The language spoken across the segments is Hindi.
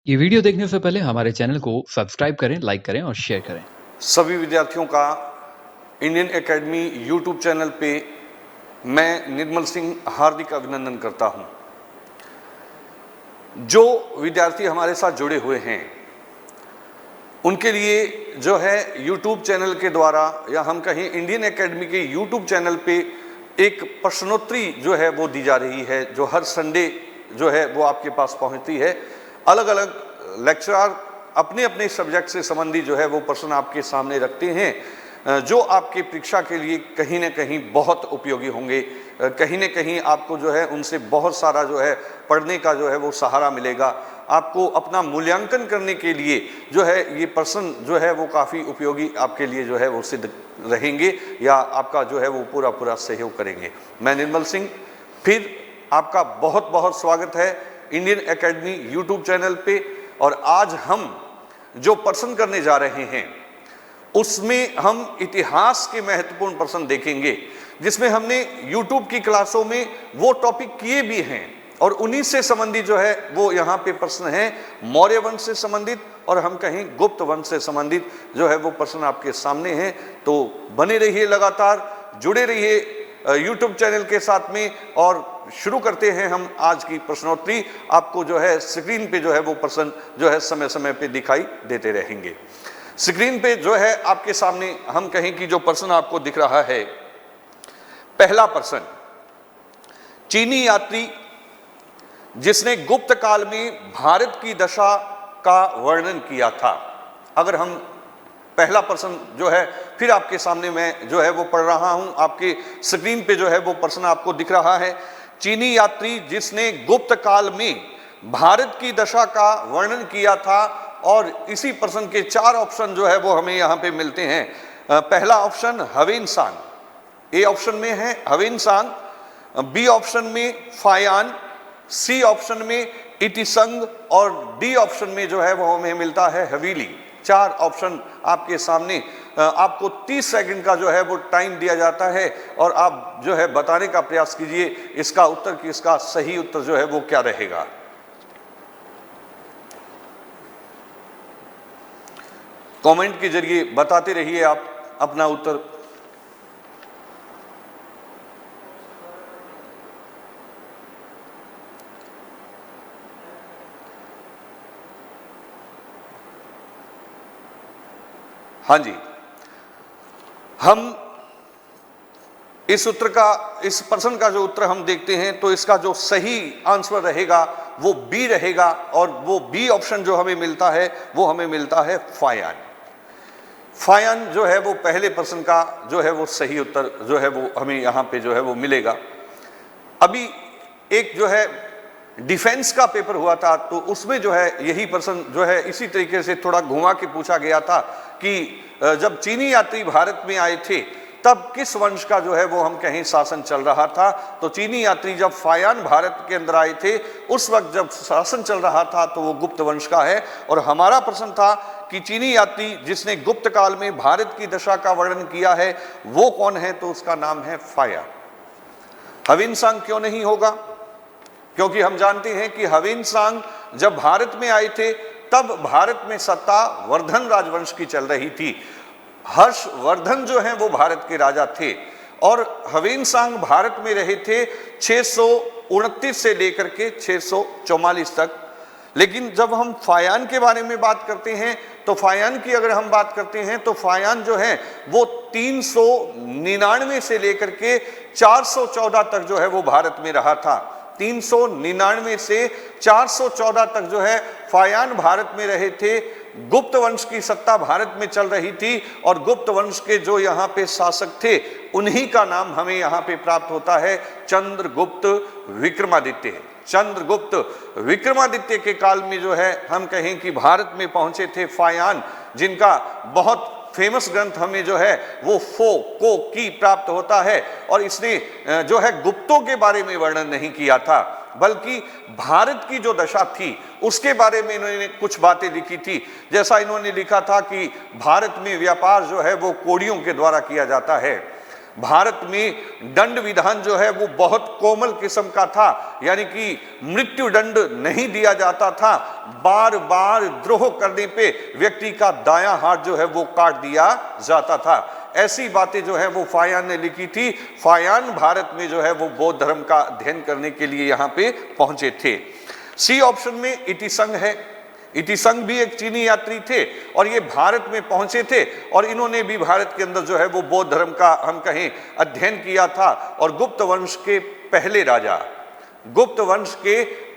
ये वीडियो देखने से पहले हमारे चैनल को सब्सक्राइब करें, लाइक करें और शेयर करें। सभी विद्यार्थियों का इंडियन एकेडमी यूट्यूब चैनल पे मैं निर्मल सिंह हार्दिक अभिनंदन करता हूं। जो विद्यार्थी हमारे साथ जुड़े हुए हैं उनके लिए जो है यूट्यूब चैनल के द्वारा या हम कहें इंडियन एकेडमी के यूट्यूब चैनल पे एक प्रश्नोत्तरी जो है वो दी जा रही है, जो हर संडे जो है वो आपके पास पहुंचती है। अलग अलग लेक्चरर अपने अपने सब्जेक्ट से संबंधित जो है वो प्रश्न आपके सामने रखते हैं, जो आपके परीक्षा के लिए कहीं ना कहीं बहुत उपयोगी होंगे। कहीं ना कहीं आपको जो है उनसे बहुत सारा जो है पढ़ने का जो है वो सहारा मिलेगा। आपको अपना मूल्यांकन करने के लिए जो है ये प्रश्न जो है वो काफ़ी उपयोगी आपके लिए जो है वो सिद्ध रहेंगे या आपका जो है वो पूरा सहयोग करेंगे। मैं निर्मल सिंह फिर आपका बहुत बहुत स्वागत है इंडियन एकेडमी यूट्यूब चैनल पे। और आज हम जो प्रश्न करने जा रहे हैं उसमें हम इतिहास के महत्वपूर्ण प्रश्न देखेंगे, जिसमें हमने यूट्यूब की क्लासों में वो टॉपिक किए भी हैं और उन्हीं से संबंधित जो है वो यहाँ पे प्रश्न है। मौर्य वंश से संबंधित और हम कहें गुप्त वंश से संबंधित जो है वो प्रश्न आपके सामने हैं। तो बने रहिए, लगातार जुड़े रहिए यूट्यूब चैनल के साथ में। और शुरू करते हैं हम आज की प्रश्नोत्तरी। आपको जो है स्क्रीन पे जो है वो प्रश्न जो है समय समय पे दिखाई देते रहेंगे। स्क्रीन पे जो है आपके सामने हम कहें कि जो प्रश्न आपको दिख रहा है, पहला प्रश्न, चीनी यात्री जिसने गुप्त काल में भारत की दशा का वर्णन किया था। अगर हम पहला प्रश्न जो है फिर आपके सामने मैं जो है वो पढ़ रहा हूं, आपके स्क्रीन पे जो है वो प्रश्न आपको दिख रहा है। चीनी यात्री जिसने गुप्त काल में भारत की दशा का वर्णन किया था। और इसी प्रश्न के 4 ऑप्शन जो है वो हमें यहाँ पे मिलते हैं। पहला ऑप्शन हवेनसांग, ए ऑप्शन में है हवेनसांग, बी ऑप्शन में फायान, सी ऑप्शन में इतिसंग और डी ऑप्शन में जो है वो हमें मिलता है हवेली। 4 ऑप्शन आपके सामने। आपको 30 सेकंड का जो है वो टाइम दिया जाता है और आप जो है बताने का प्रयास कीजिए इसका उत्तर कि इसका सही उत्तर जो है वो क्या रहेगा। कमेंट के जरिए बताते रहिए आप अपना उत्तर। हाँ जी, हम इस प्रश्न का जो उत्तर हम देखते हैं तो इसका जो सही आंसर रहेगा वो बी रहेगा। और वो बी ऑप्शन जो हमें मिलता है वो हमें मिलता है फायान। फायान जो है वो पहले प्रश्न का जो है वो सही उत्तर जो है वो हमें यहाँ पे जो है वो मिलेगा। अभी एक जो है डिफेंस का पेपर हुआ था तो उसमें जो है यही प्रश्न जो है इसी तरीके से थोड़ा घुमा के पूछा गया था कि जब चीनी यात्री भारत में आए थे तब किस वंश का जो है वो हम कहें शासन चल रहा था। तो चीनी यात्री जब फायान भारत के अंदर आए थे उस वक्त जब शासन चल रहा था तो वो गुप्त वंश का है। और हमारा प्रश्न था कि चीनी यात्री जिसने गुप्त काल में भारत की दशा का वर्णन किया है वो कौन है, तो उसका नाम है फायान। हवेनसांग क्यों नहीं होगा? क्योंकि हम जानते हैं कि हवेनसांग जब भारत में आए थे तब भारत में सत्ता वर्धन राजवंश की चल रही थी। हर्षवर्धन जो हैं वो भारत के राजा थे और हवेनसांग भारत में रहे थे 629 से लेकर के 644 तक। लेकिन जब हम फायान के बारे में बात करते हैं तो फायान की अगर हम बात करते हैं तो फायान जो है वो 399 से लेकर के 414 तक जो है वो भारत में रहा था। 399 से 414 तक जो है फायान भारत में रहे थे। गुप्त वंश की सत्ता भारत में चल रही थी और गुप्त वंश के जो यहाँ पे शासक थे उन्हीं का नाम हमें यहाँ पे प्राप्त होता है चंद्रगुप्त विक्रमादित्य। चंद्रगुप्त विक्रमादित्य के काल में जो है हम कहें कि भारत में पहुंचे थे फायान, जिनका बहुत फेमस ग्रंथ हमें जो है वो फो को की प्राप्त होता है। और इसने जो है गुप्तों के बारे में वर्णन नहीं किया था बल्कि भारत की जो दशा थी उसके बारे में इन्होंने कुछ बातें लिखी थी। जैसा इन्होंने लिखा था कि भारत में व्यापार जो है वो कोड़ियों के द्वारा किया जाता है। भारत में दंड विधान जो है वो बहुत कोमल किस्म का था, यानी कि मृत्यु दंड नहीं दिया जाता था। बार बार द्रोह करने पे व्यक्ति का दायां हाथ जो है वो काट दिया जाता था। ऐसी बातें जो है वो फायान ने लिखी थी। फायान भारत में जो है वो बौद्ध धर्म का अध्ययन करने के लिए यहाँ पे पहुंचे थे। सी ऑप्शन में इतिसंग है। इतिसंग भी एक चीनी यात्री थे और ये भारत में पहुंचे थे और इन्होंने भी भारत के अंदर जो है वो बौद्ध धर्म का हम कहें अध्ययन किया था। और गुप्त वंश के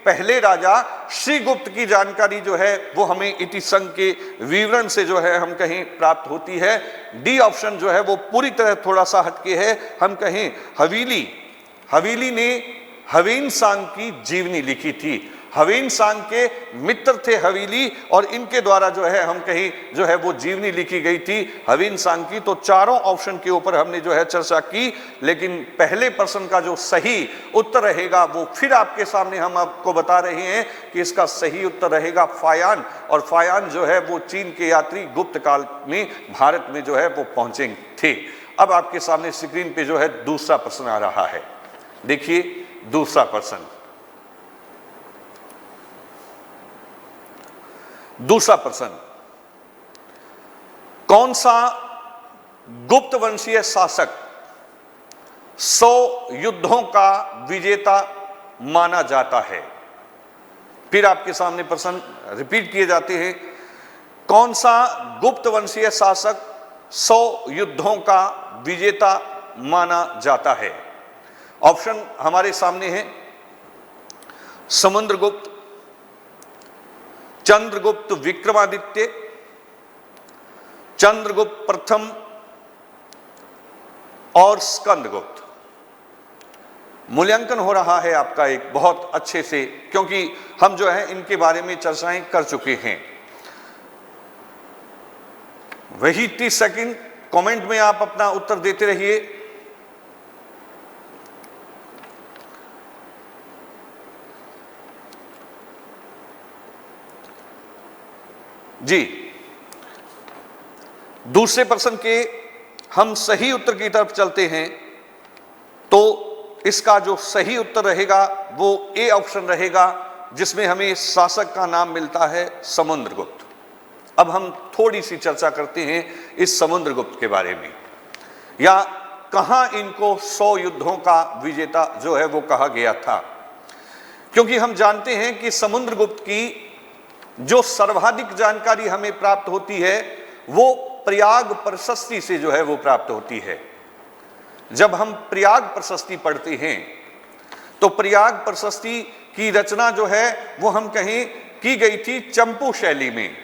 पहले राजा श्रीगुप्त की जानकारी जो है वो हमें इतिसंग के विवरण से जो है हम कहीं प्राप्त होती है। डी ऑप्शन जो है वो पूरी तरह थोड़ा सा हटके है। हम कहें हवीली ने हवेनसांग की जीवनी लिखी थी। हवेनसांग के मित्र थे हवीली और इनके द्वारा जो है हम कहीं जो है वो जीवनी लिखी गई थी हवेनसांग की। तो चारों ऑप्शन के ऊपर हमने जो है चर्चा की, लेकिन पहले प्रश्न का जो सही उत्तर रहेगा वो फिर आपके सामने हम आपको बता रहे हैं कि इसका सही उत्तर रहेगा फायान। और फायान जो है वो चीन के यात्री गुप्त काल में भारत में जो है वो पहुंचे थे। अब आपके सामने स्क्रीन पे जो है दूसरा प्रश्न आ रहा है। देखिए दूसरा प्रश्न, कौन सा गुप्त वंशीय शासक 100 युद्धों का विजेता माना जाता है? फिर आपके सामने प्रश्न रिपीट किए जाते हैं। कौन सा गुप्त वंशीय शासक 100 युद्धों का विजेता माना जाता है? ऑप्शन हमारे सामने है। समुद्रगुप्त, चंद्रगुप्त विक्रमादित्य, चंद्रगुप्त प्रथम और स्कंदगुप्त। मूल्यांकन हो रहा है आपका एक बहुत अच्छे से, क्योंकि हम जो है इनके बारे में चर्चाएं कर चुके हैं। वही 30 सेकंड कमेंट में आप अपना उत्तर देते रहिए। जी, दूसरे प्रश्न के हम सही उत्तर की तरफ चलते हैं। तो इसका जो सही उत्तर रहेगा वो ए ऑप्शन रहेगा, जिसमें हमें शासक का नाम मिलता है समुद्रगुप्त। अब हम थोड़ी सी चर्चा करते हैं इस समुद्रगुप्त के बारे में, या कहां इनको 100 युद्धों का विजेता जो है वो कहा गया था। क्योंकि हम जानते हैं कि समुद्रगुप्त की जो सर्वाधिक जानकारी हमें प्राप्त होती है वो प्रयाग प्रशस्ति से जो है वो प्राप्त होती है। जब हम प्रयाग प्रशस्ति पढ़ते हैं तो प्रयाग प्रशस्ति की रचना जो है वो हम कहें की गई थी चंपू शैली में।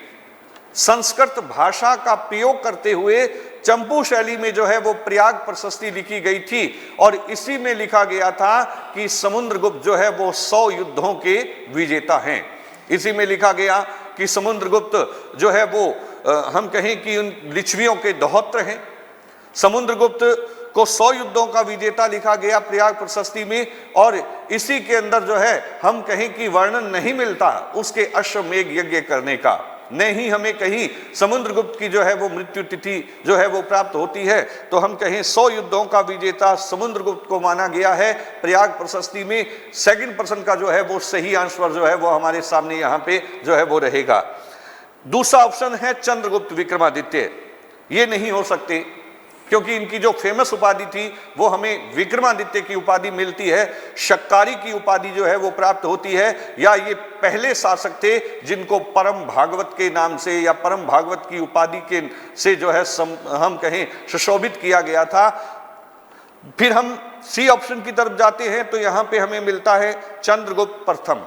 संस्कृत भाषा का प्रयोग करते हुए चंपू शैली में जो है वो प्रयाग प्रशस्ति लिखी गई थी और इसी में लिखा गया था कि समुद्रगुप्त जो है वो 100 युद्धों के विजेता हैं। इसी में लिखा गया कि समुद्रगुप्त जो है वो हम कहें कि उन लिच्छवियों के दोहत्र हैं। समुद्रगुप्त को 100 युद्धों का विजेता लिखा गया प्रयाग प्रशस्ति में, और इसी के अंदर जो है हम कहें कि वर्णन नहीं मिलता उसके अश्वमेध यज्ञ करने का। न ही हमें कहीं समुद्रगुप्त की जो है वो मृत्यु तिथि जो है वो प्राप्त होती है। तो हम कहें 100 युद्धों का विजेता समुद्रगुप्त को माना गया है प्रयाग प्रशस्ति में। सेकंड प्रश्न का जो है वो सही आंसर जो है वो हमारे सामने यहाँ पे जो है वो रहेगा। दूसरा ऑप्शन है चंद्रगुप्त विक्रमादित्य। ये नहीं हो सकते, क्योंकि इनकी जो फेमस उपाधि थी वो हमें विक्रमादित्य की उपाधि मिलती है। शक्कारी की उपाधि जो है वो प्राप्त होती है, या ये पहले शासक थे जिनको परम भागवत के नाम से या परम भागवत की उपाधि के से जो है हम कहें सुशोभित किया गया था। फिर हम सी ऑप्शन की तरफ जाते हैं तो यहाँ पे हमें मिलता है चंद्रगुप्त प्रथम।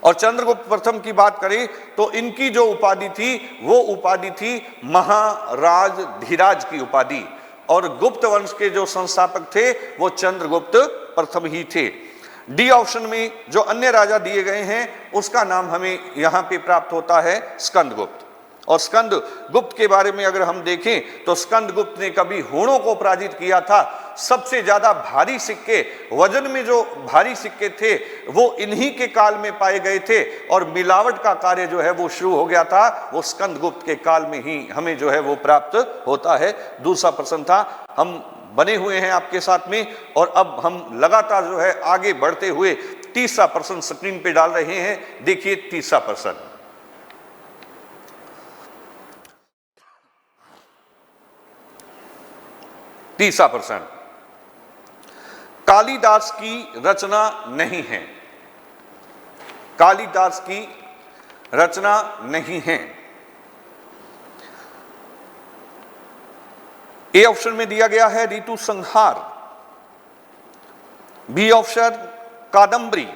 और चंद्रगुप्त प्रथम की बात करें तो इनकी जो उपाधि थी वो उपाधि थी महाराज धीराज की उपाधि, और गुप्त वंश के जो संस्थापक थे वो चंद्रगुप्त प्रथम ही थे। डी ऑप्शन में जो अन्य राजा दिए गए हैं उसका नाम हमें यहाँ पे प्राप्त होता है स्कंदगुप्त। और स्कंदगुप्त के बारे में अगर हम देखें तो स्कंदगुप्त ने कभी हूणों को पराजित किया था। सबसे ज्यादा भारी सिक्के, वजन में जो भारी सिक्के थे वो इन्हीं के काल में पाए गए थे, और मिलावट का कार्य जो है वो शुरू हो गया था वो स्कंदगुप्त के काल में ही हमें जो है वो प्राप्त होता है। दूसरा प्रश्न था, हम बने हुए हैं आपके साथ में, और अब हम लगातार जो है आगे बढ़ते हुए तीसरा प्रश्न स्क्रीन पे डाल रहे हैं। देखिए तीसरा प्रश्न, तीसरा प्रश्न, कालिदास की रचना नहीं है, कालिदास की रचना नहीं है। ए ऑप्शन में दिया गया है ऋतु संहार, बी ऑप्शन कादंबरी,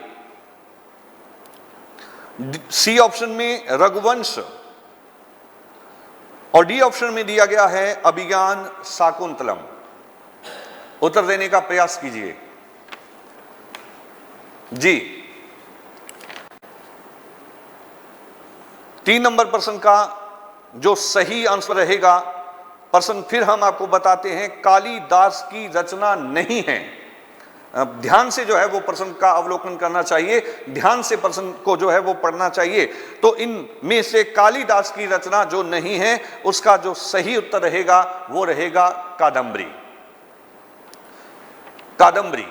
सी ऑप्शन में रघुवंश, और डी ऑप्शन में दिया गया है अभिज्ञान शाकुंतलम। उत्तर देने का प्रयास कीजिए जी। 3 नंबर प्रश्न का जो सही आंसर रहेगा, प्रश्न फिर हम आपको बताते हैं, कालिदास की रचना नहीं है। ध्यान से जो है वो प्रश्न का अवलोकन करना चाहिए, ध्यान से प्रश्न को जो है वो पढ़ना चाहिए। तो इन में से कालिदास की रचना जो नहीं है, उसका जो सही उत्तर रहेगा वो रहेगा कादंबरी, कादंबरी।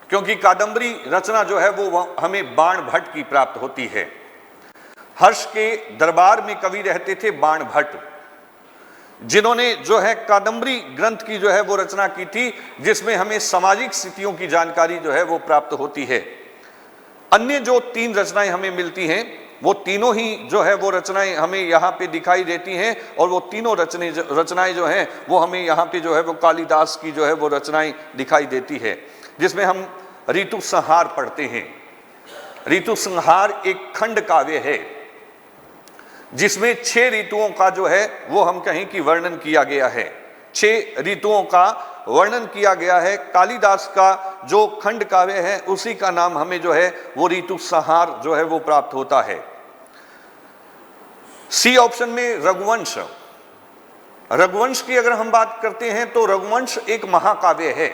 क्योंकि कादंबरी रचना जो है वो हमें बाण भट्ट की प्राप्त होती है। हर्ष के दरबार में कवि रहते थे बाण भट्ट, जिन्होंने जो है कादंबरी ग्रंथ की जो है वो रचना की थी, जिसमें हमें सामाजिक स्थितियों की जानकारी जो है वो प्राप्त होती है। अन्य जो 3 रचनाएं हमें मिलती हैं, वो तीनों ही जो है वो रचनाएं हमें यहाँ पे दिखाई देती हैं, और वो तीनों रचनाएं जो हैं वो हमें यहाँ पे जो है वो कालिदास की जो है वो रचनाएं दिखाई देती है, जिसमें हम ऋतु संहार पढ़ते हैं। ऋतु संहार एक खंड काव्य है, जिसमें 6 ऋतुओं का जो है वो हम कहें कि वर्णन किया गया है, 6 ऋतुओं का वर्णन किया गया है। कालिदास का जो खंड काव्य है उसी का नाम हमें जो है वो ऋतु संहार जो है वो प्राप्त होता है। सी ऑप्शन में रघुवंश, रघुवंश की अगर हम बात करते हैं तो रघुवंश एक महाकाव्य है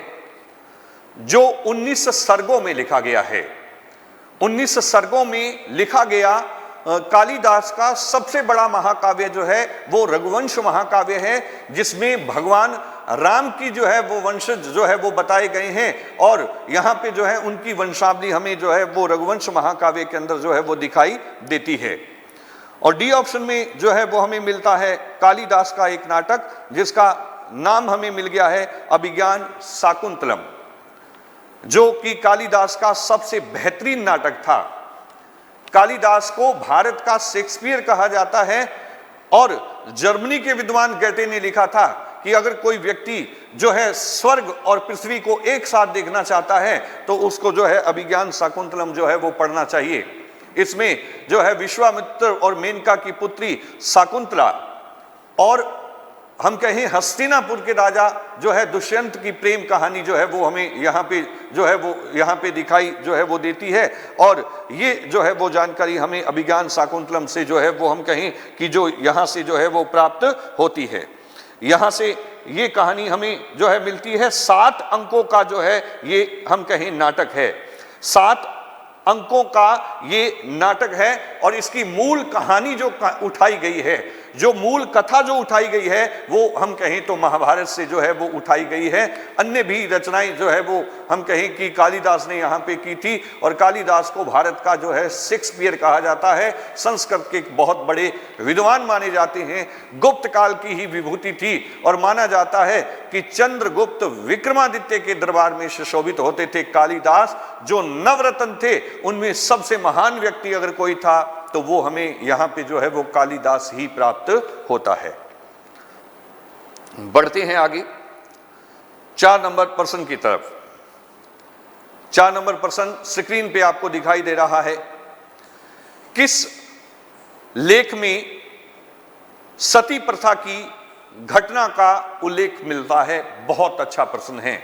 जो 19 सर्गों में लिखा गया है। 19 सर्गों में लिखा गया कालिदास का सबसे बड़ा महाकाव्य जो है वो रघुवंश महाकाव्य है, जिसमें भगवान राम की जो है वो वंशज जो है वो बताए गए हैं, और यहाँ पे जो है उनकी वंशावली हमें जो है वो रघुवंश महाकाव्य के अंदर जो है वो दिखाई देती है। और डी ऑप्शन में जो है वो हमें मिलता है कालिदास का एक नाटक, जिसका नाम हमें मिल गया है अभिज्ञान शाकुंतलम, जो कि कालिदास का सबसे बेहतरीन नाटक था। कालिदास को भारत का शेक्सपियर कहा जाता है, और जर्मनी के विद्वान गैटे ने लिखा था कि अगर कोई व्यक्ति जो है स्वर्ग और पृथ्वी को एक साथ देखना चाहता है तो उसको जो है अभिज्ञान शाकुंतलम जो है वो पढ़ना चाहिए। इसमें जो है विश्वामित्र और मेनका की पुत्री शाकुंतला, और हम कहें हस्तिनापुर के राजा जो है दुष्यंत की प्रेम कहानी जो है वो हमें यहाँ पे जो है वो यहाँ पे दिखाई जो है वो देती है। और ये जो है वो जानकारी हमें अभिज्ञान शाकुंतलम से जो है वो हम कहें कि जो यहाँ से जो है वो प्राप्त होती है। यहाँ से ये कहानी हमें जो है मिलती है। 7 अंकों का जो है ये हम कहें नाटक है, 7 अंकों का ये नाटक है, और इसकी मूल कहानी जो उठाई गई है, जो मूल कथा जो उठाई गई है, वो हम कहें तो महाभारत से जो है वो उठाई गई है। अन्य भी रचनाएं जो है वो हम कहें कि कालिदास ने यहाँ पे की थी, और कालिदास को भारत का जो है शेक्सपियर कहा जाता है। संस्कृत के बहुत बड़े विद्वान माने जाते हैं, गुप्त काल की ही विभूति थी, और माना जाता है कि चंद्रगुप्त विक्रमादित्य के दरबार में सुशोभित होते थे कालिदास। जो नवरत्न थे उनमें सबसे महान व्यक्ति अगर कोई था तो वो हमें यहां पे जो है वो कालिदास ही प्राप्त होता है। बढ़ते हैं आगे 4 नंबर प्रश्न की तरफ। 4 नंबर प्रश्न स्क्रीन पे आपको दिखाई दे रहा है। किस लेख में सती प्रथा की घटना का उल्लेख मिलता है? बहुत अच्छा प्रश्न है,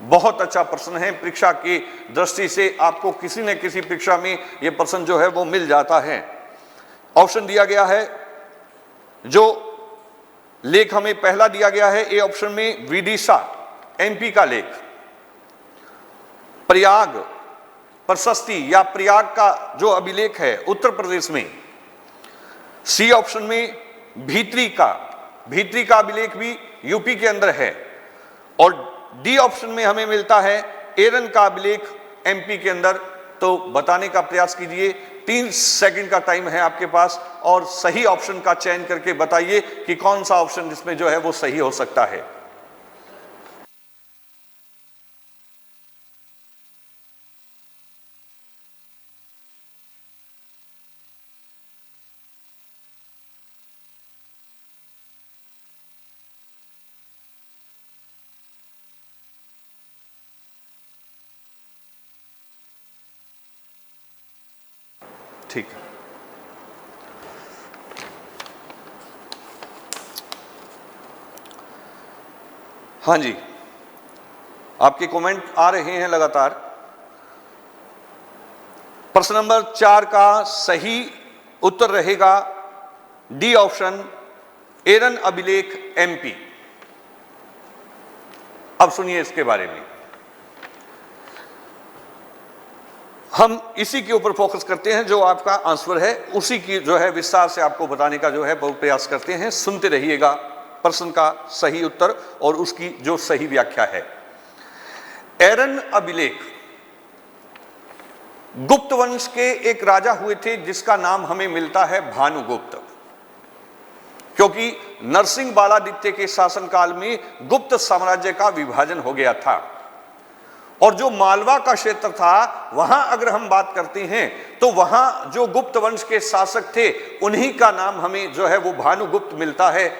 बहुत अच्छा प्रश्न है। परीक्षा की दृष्टि से आपको किसी न किसी परीक्षा में यह प्रश्न जो है वो मिल जाता है। ऑप्शन दिया गया है, जो लेख हमें पहला दिया गया है ए ऑप्शन में विदिशा एमपी का लेख, प्रयाग प्रशस्ति या प्रयाग का जो अभिलेख है उत्तर प्रदेश में। सी ऑप्शन में भीतरी का अभिलेख भी यूपी के अंदर है। और डी ऑप्शन में हमें मिलता है एरन का अभिलेख एमपी के अंदर। तो बताने का प्रयास कीजिए, 3 सेकंड का टाइम है आपके पास और सही ऑप्शन का चयन करके बताइए कि कौन सा ऑप्शन जिसमें जो है वो सही हो सकता है। ठीक है, हाँ जी, आपके कमेंट आ रहे हैं लगातार। प्रश्न नंबर 4 का सही उत्तर रहेगा डी ऑप्शन, एरन अभिलेख एमपी। अब सुनिए इसके बारे में, हम इसी के ऊपर फोकस करते हैं, जो आपका आंसर है उसी की जो है विस्तार से आपको बताने का जो है बहुत प्रयास करते हैं। सुनते रहिएगा प्रश्न का सही उत्तर और उसकी जो सही व्याख्या है। एरन अभिलेख गुप्त वंश के एक राजा हुए थे जिसका नाम हमें मिलता है भानुगुप्त, क्योंकि नरसिंह बालादित्य के शासनकाल में गुप्त साम्राज्य का विभाजन हो गया था और जो मालवा का क्षेत्र था वहां अगर हम बात करते हैं तो वहां जो गुप्त वंश के शासक थे उन्हीं का नाम हमें जो है वो भानुगुप्त मिलता है।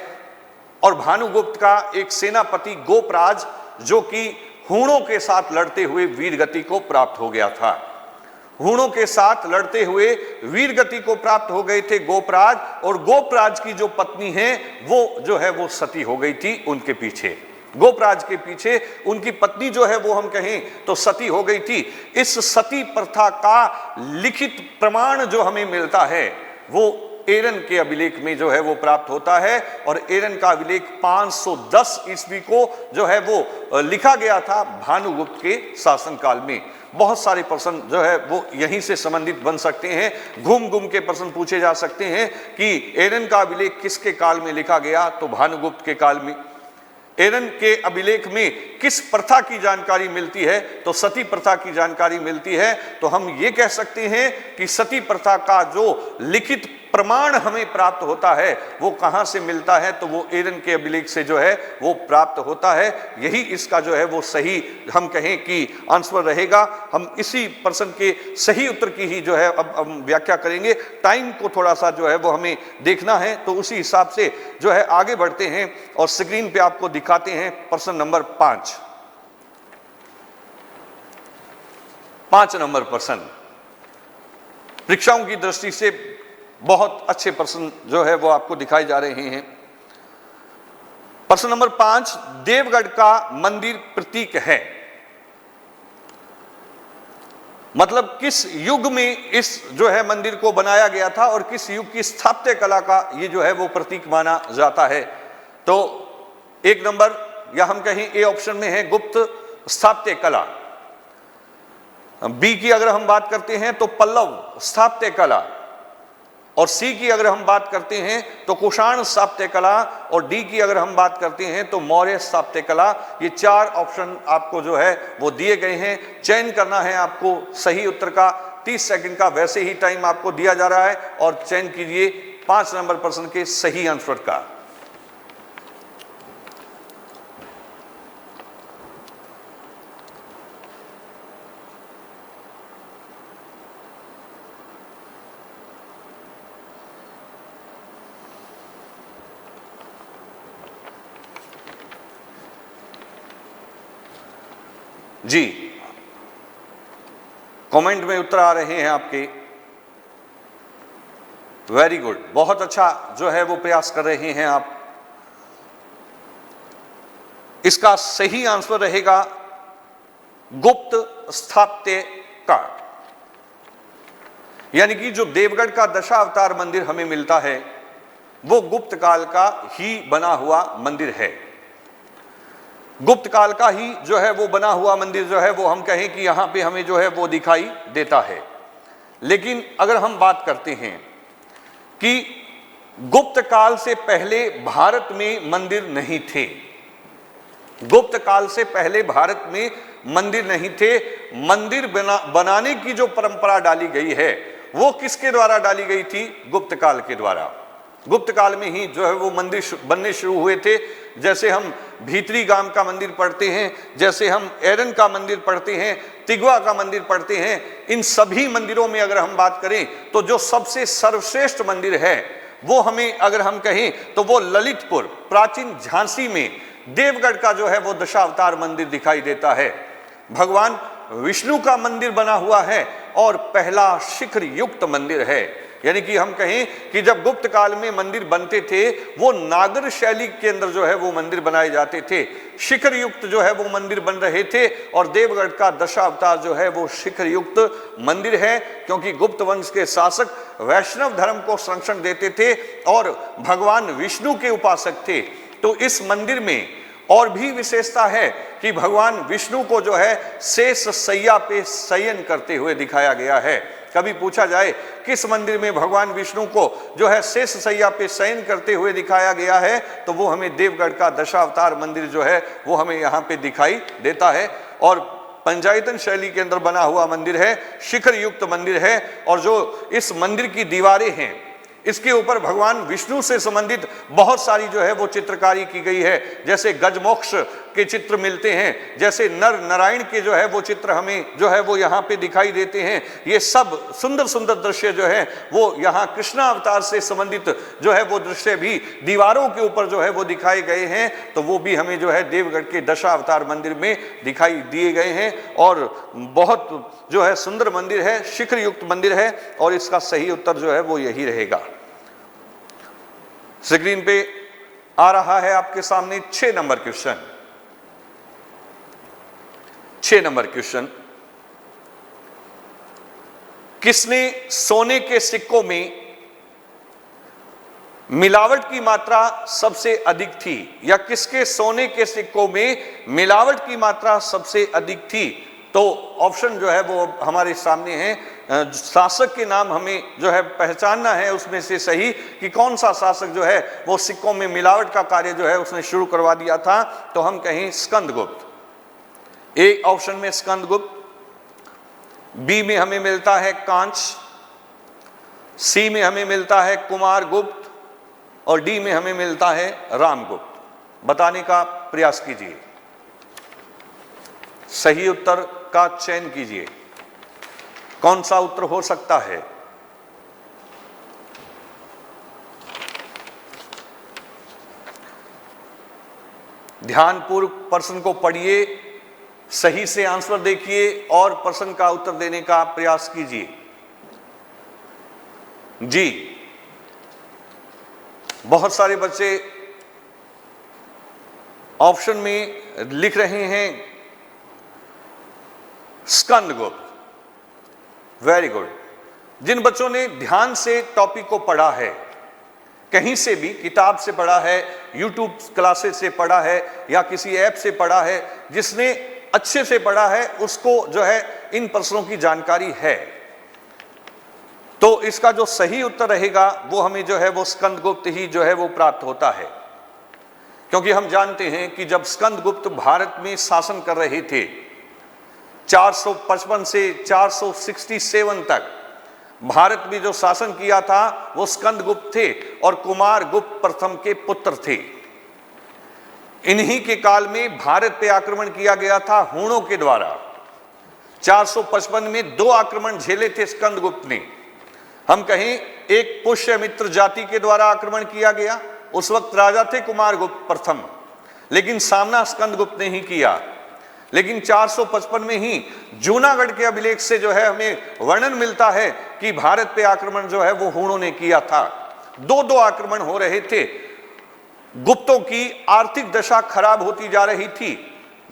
और भानुगुप्त का एक सेनापति गोपराज जो कि हूणों के साथ लड़ते हुए वीरगति को प्राप्त हो गया था, हूणों के साथ लड़ते हुए वीरगति को प्राप्त हो गए थे गोपराज, और गोपराज की जो पत्नी है वो जो है वो सती हो गई थी उनके पीछे। गोपराज के पीछे उनकी पत्नी जो है वो हम कहें तो सती हो गई थी। इस सती प्रथा का लिखित प्रमाण जो हमें मिलता है वो एरन के अभिलेख में जो है वो प्राप्त होता है, और एरन का अभिलेख 510 ईस्वी को जो है वो लिखा गया था भानुगुप्त के शासनकाल में। बहुत सारे प्रश्न जो है वो यहीं से संबंधित बन सकते हैं, घूम घूम के प्रश्न पूछे जा सकते हैं कि एरन का अभिलेख किसके काल में लिखा गया, तो भानुगुप्त के काल में। एरन के अभिलेख में किस प्रथा की जानकारी मिलती है, तो सती प्रथा की जानकारी मिलती है। तो हम ये कह सकते हैं कि सती प्रथा का जो लिखित प्रमाण हमें प्राप्त होता है वो कहां से मिलता है, तो वो एरन के अभिलेख से जो है वो प्राप्त होता है। यही इसका जो है वो सही हम कहें कि आंसर रहेगा। हम इसी प्रश्न के सही उत्तर की ही जो है अब हम व्याख्या करेंगे। टाइम को थोड़ा सा जो है वो हमें देखना है, तो उसी हिसाब से जो है आगे बढ़ते हैं और स्क्रीन पे आपको दिखाते हैं प्रश्न नंबर 5 नंबर प्रश्न। परीक्षाओं की दृष्टि से बहुत अच्छे प्रश्न जो है वो आपको दिखाए जा रहे हैं। प्रश्न नंबर 5, देवगढ़ का मंदिर प्रतीक है, मतलब किस युग में इस जो है मंदिर को बनाया गया था और किस युग की स्थापत्य कला का ये जो है वो प्रतीक माना जाता है। तो 1 नंबर या हम कहें ए ऑप्शन में है गुप्त स्थापत्य कला, बी की अगर हम बात करते हैं तो पल्लव स्थापत्य कला, और सी की अगर हम बात करते हैं तो कुषाण स्थापत्य कला, और डी की अगर हम बात करते हैं तो मौर्य स्थापत्य कला। ये 4 ऑप्शन आपको जो है वो दिए गए हैं, चयन करना है आपको सही उत्तर का। 30 सेकंड का वैसे ही टाइम आपको दिया जा रहा है और चयन कीजिए 5 नंबर प्रश्न के सही आंसर का। जी, कमेंट में उत्तर आ रहे हैं आपके, वेरी गुड, बहुत अच्छा जो है वो प्रयास कर रहे हैं आप। इसका सही आंसर रहेगा गुप्त स्थापत्य का, यानी कि जो देवगढ़ का दशावतार मंदिर हमें मिलता है वो गुप्त काल का ही बना हुआ मंदिर है। गुप्त काल का ही जो है वो बना हुआ मंदिर जो है वो हम कहें कि यहां पे हमें जो है वो दिखाई देता है। लेकिन अगर हम बात करते हैं कि गुप्त काल से पहले भारत में मंदिर नहीं थे, गुप्त काल से पहले भारत में मंदिर नहीं थे। मंदिर बनाने की जो परंपरा डाली गई है वो किसके द्वारा डाली गई थी? गुप्त काल के द्वारा। गुप्त काल में ही जो है वो मंदिर बनने शुरू हुए थे। जैसे हम भीतरी गाम का मंदिर पढ़ते हैं, जैसे हम एरन का मंदिर पढ़ते हैं, तिगवा का मंदिर पढ़ते हैं, इन सभी मंदिरों में अगर हम बात करें तो जो सबसे सर्वश्रेष्ठ मंदिर है वो हमें अगर हम कहें तो वो ललितपुर प्राचीन झांसी में देवगढ़ का जो है वो दशावतार मंदिर दिखाई देता है। भगवान विष्णु का मंदिर बना हुआ है और पहला शिखर युक्त मंदिर है। यानी कि हम कहें कि जब गुप्त काल में मंदिर बनते थे वो नागर शैली के अंदर जो है वो मंदिर बनाए जाते थे, शिखर युक्त जो है वो मंदिर बन रहे थे। और देवगढ़ का दशावतार जो है वो शिखर युक्त मंदिर है, क्योंकि गुप्त वंश के शासक वैष्णव धर्म को संरक्षण देते थे और भगवान विष्णु के उपासक थे। तो इस मंदिर में और भी विशेषता है कि भगवान विष्णु को जो है शेष सैया पे शयन करते हुए दिखाया गया है। कभी पूछा जाए किस मंदिर में भगवान विष्णु को जो है शेष सैया पे शयन करते हुए दिखाया गया है, तो वो हमें देवगढ़ का दशावतार मंदिर जो है वो हमें यहाँ पे दिखाई देता है। और पंचायतन शैली के अंदर बना हुआ मंदिर है, शिखर युक्त मंदिर है। और जो इस मंदिर की दीवारें हैं इसके ऊपर भगवान विष्णु से संबंधित बहुत सारी जो है वो चित्रकारी की गई है। जैसे गजमोक्ष के चित्र मिलते हैं, जैसे नर नारायण के जो है वो चित्र हमें जो है वो यहाँ पे दिखाई देते हैं। ये सब सुंदर सुंदर दृश्य जो है वो यहाँ कृष्णा अवतार से संबंधित जो है वो दृश्य भी दीवारों के ऊपर जो है वो दिखाए गए हैं। तो वो भी हमें जो है देवगढ़ के दशावतार मंदिर में दिखाई दिए गए हैं और बहुत जो है सुंदर मंदिर है, शिखर युक्त मंदिर है। और इसका सही उत्तर जो है वो यही रहेगा। स्क्रीन पे आ रहा है आपके सामने 6 नंबर क्वेश्चन। 6 नंबर क्वेश्चन, किसने सोने के सिक्कों में मिलावट की मात्रा सबसे अधिक थी? या किसके सोने के सिक्कों में मिलावट की मात्रा सबसे अधिक थी? तो ऑप्शन जो है वो हमारे सामने है। शासक के नाम हमें जो है पहचानना है उसमें से सही कि कौन सा शासक जो है वो सिक्कों में मिलावट का कार्य जो है उसने शुरू करवा दिया था। तो हम कहें स्कंदगुप्त। ए ऑप्शन में स्कंदगुप्त, बी में हमें मिलता है कांच, सी में हमें मिलता है कुमारगुप्त और डी में हमें मिलता है रामगुप्त। बताने का प्रयास कीजिए, सही उत्तर का चयन कीजिए। कौन सा उत्तर हो सकता है? ध्यानपूर्वक प्रश्न को पढ़िए, सही से आंसर देखिए और प्रश्न का उत्तर देने का प्रयास कीजिए। जी, बहुत सारे बच्चे ऑप्शन में लिख रहे हैं स्कंदगुप्त। Very good. जिन बच्चों ने ध्यान से टॉपिक को पढ़ा है, कहीं से भी किताब से पढ़ा है, यूट्यूब क्लासेस से पढ़ा है या किसी ऐप से पढ़ा है, जिसने अच्छे से पढ़ा है उसको जो है इन प्रश्नों की जानकारी है। तो इसका जो सही उत्तर रहेगा वो हमें जो है वो स्कंदगुप्त ही जो है वो प्राप्त होता है। क्योंकि हम जानते हैं कि जब स्कंदगुप्त भारत में शासन कर रहे थे 455 से 467 तक भारत में जो शासन किया था वो स्कंदगुप्त थे और कुमारगुप्त प्रथम के पुत्र थे। इन्हीं के काल में भारत पे आक्रमण किया गया था हूणों के द्वारा। 455 में 2 आक्रमण झेले थे स्कंदगुप्त ने। हम कहें एक पुष्यमित्र जाति के द्वारा आक्रमण किया गया, उस वक्त राजा थे कुमारगुप्त प्रथम, लेकिन सामना स्कंदगुप्त ने ही किया। लेकिन 455 में ही जूनागढ़ के अभिलेख से जो है हमें वर्णन मिलता है कि भारत पे आक्रमण जो है वो हूणों ने किया था। 2 आक्रमण हो रहे थे। गुप्तों की आर्थिक दशा खराब होती जा रही थी,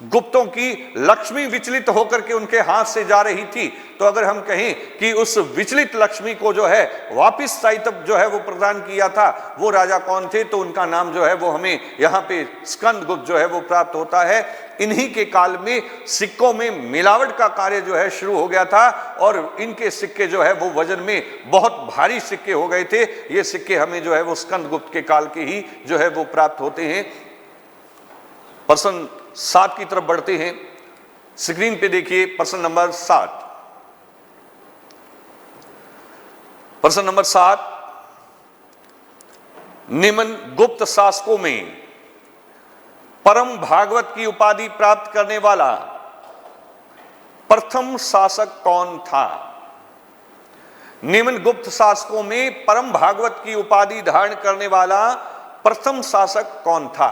गुप्तों की लक्ष्मी विचलित होकर के उनके हाथ से जा रही थी। तो अगर हम कहें कि उस विचलित लक्ष्मी को जो है वापिस स्थायित्व जो है वो प्रदान किया था, वो राजा कौन थे? तो उनका नाम जो है वो हमें यहाँ पे स्कंदगुप्त जो है वो प्राप्त होता है। इन्हीं के काल में सिक्कों में मिलावट का कार्य जो है शुरू हो गया था और इनके सिक्के जो है वो वजन में बहुत भारी सिक्के हो गए थे। ये सिक्के हमें जो है वो स्कंदगुप्त के काल के ही जो है वो प्राप्त होते हैं। प्रश्न 7 की तरफ बढ़ते हैं। स्क्रीन पे देखिए प्रश्न नंबर 7। प्रश्न नंबर 7, निम्न गुप्त शासकों में परम भागवत की उपाधि प्राप्त करने वाला प्रथम शासक कौन था? निम्न गुप्त शासकों में परम भागवत की उपाधि धारण करने वाला प्रथम शासक कौन था?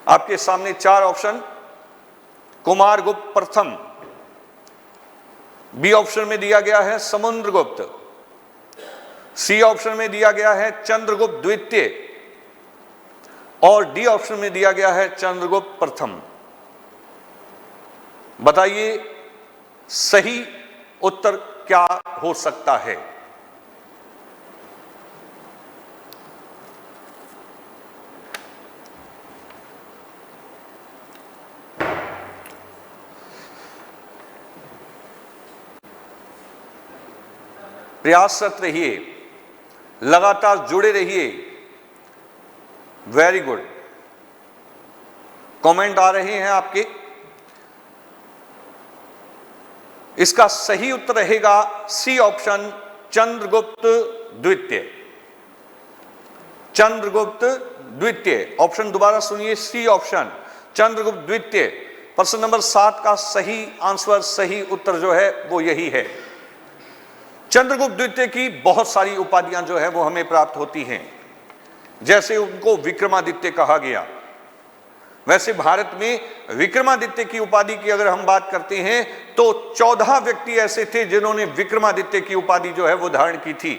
आपके सामने 4 ऑप्शन। कुमारगुप्त प्रथम, बी ऑप्शन में दिया गया है समुद्रगुप्त, सी ऑप्शन में दिया गया है चंद्रगुप्त द्वितीय और डी ऑप्शन में दिया गया है चंद्रगुप्त प्रथम। बताइए सही उत्तर क्या हो सकता है? प्रयासरत रहिए, लगातार जुड़े रहिए। वेरी गुड, कमेंट आ रहे हैं आपके। इसका सही उत्तर रहेगा सी ऑप्शन चंद्रगुप्त द्वितीय। चंद्रगुप्त द्वितीय ऑप्शन दोबारा सुनिए, सी ऑप्शन चंद्रगुप्त द्वितीय। प्रश्न नंबर 7 का सही आंसर, सही उत्तर जो है वो यही है। चंद्रगुप्त द्वितीय की बहुत सारी उपाधियां जो है वो हमें प्राप्त होती हैं। जैसे उनको विक्रमादित्य कहा गया, वैसे भारत में विक्रमादित्य की उपाधि की अगर हम बात करते हैं तो 14 व्यक्ति ऐसे थे जिन्होंने विक्रमादित्य की उपाधि जो है वो धारण की थी।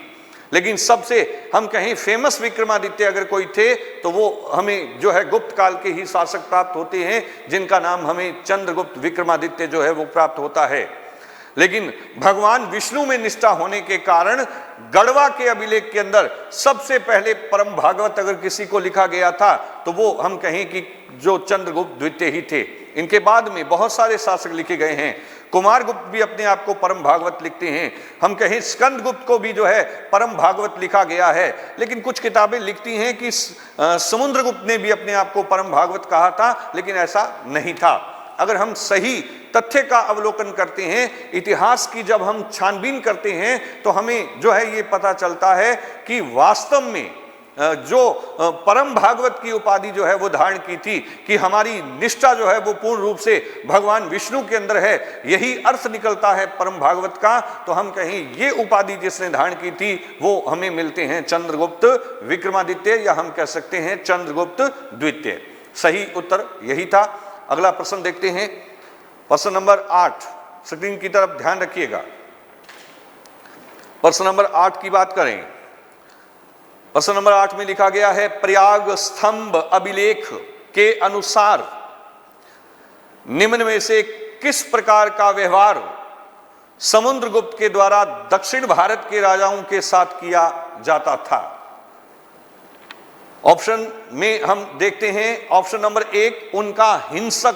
लेकिन सबसे हम कहें फेमस विक्रमादित्य अगर कोई थे तो वो हमें जो है गुप्त काल के ही शासक प्राप्त होते हैं, जिनका नाम हमें चंद्रगुप्त विक्रमादित्य जो है वो प्राप्त होता है। लेकिन भगवान विष्णु में निष्ठा होने के कारण गढ़वा के अभिलेख के अंदर सबसे पहले परम भागवत अगर किसी को लिखा गया था तो वो हम कहें कि जो चंद्रगुप्त द्वितीय ही थे। इनके बाद में बहुत सारे शासक लिखे गए हैं। कुमारगुप्त भी अपने आप को परम भागवत लिखते हैं। हम कहें स्कंदगुप्त को भी जो है परम भागवत लिखा गया है। लेकिन कुछ किताबें लिखती हैं कि समुद्रगुप्त ने भी अपने आप को परम भागवत कहा था, लेकिन ऐसा नहीं था। अगर हम सही तथ्य का अवलोकन करते हैं, इतिहास की जब हम छानबीन करते हैं तो हमें जो है ये पता चलता है कि वास्तव में जो परम भागवत की उपाधि जो है वो धारण की थी कि हमारी निष्ठा जो है वो पूर्ण रूप से भगवान विष्णु के अंदर है, यही अर्थ निकलता है परम भागवत का। तो हम कहें ये उपाधि जिसने धारण की थी वो हमें मिलते हैं चंद्रगुप्त विक्रमादित्य, या हम कह सकते हैं चंद्रगुप्त द्वितीय। सही उत्तर यही था। अगला प्रश्न देखते हैं, प्रश्न नंबर 8। स्क्रीन की तरफ ध्यान रखिएगा। प्रश्न नंबर 8 की बात करें। प्रश्न नंबर 8 में लिखा गया है, प्रयाग स्तंभ अभिलेख के अनुसार निम्न में से किस प्रकार का व्यवहार समुद्रगुप्त के द्वारा दक्षिण भारत के राजाओं के साथ किया जाता था? ऑप्शन में हम देखते हैं, ऑप्शन नंबर 1, उनका हिंसक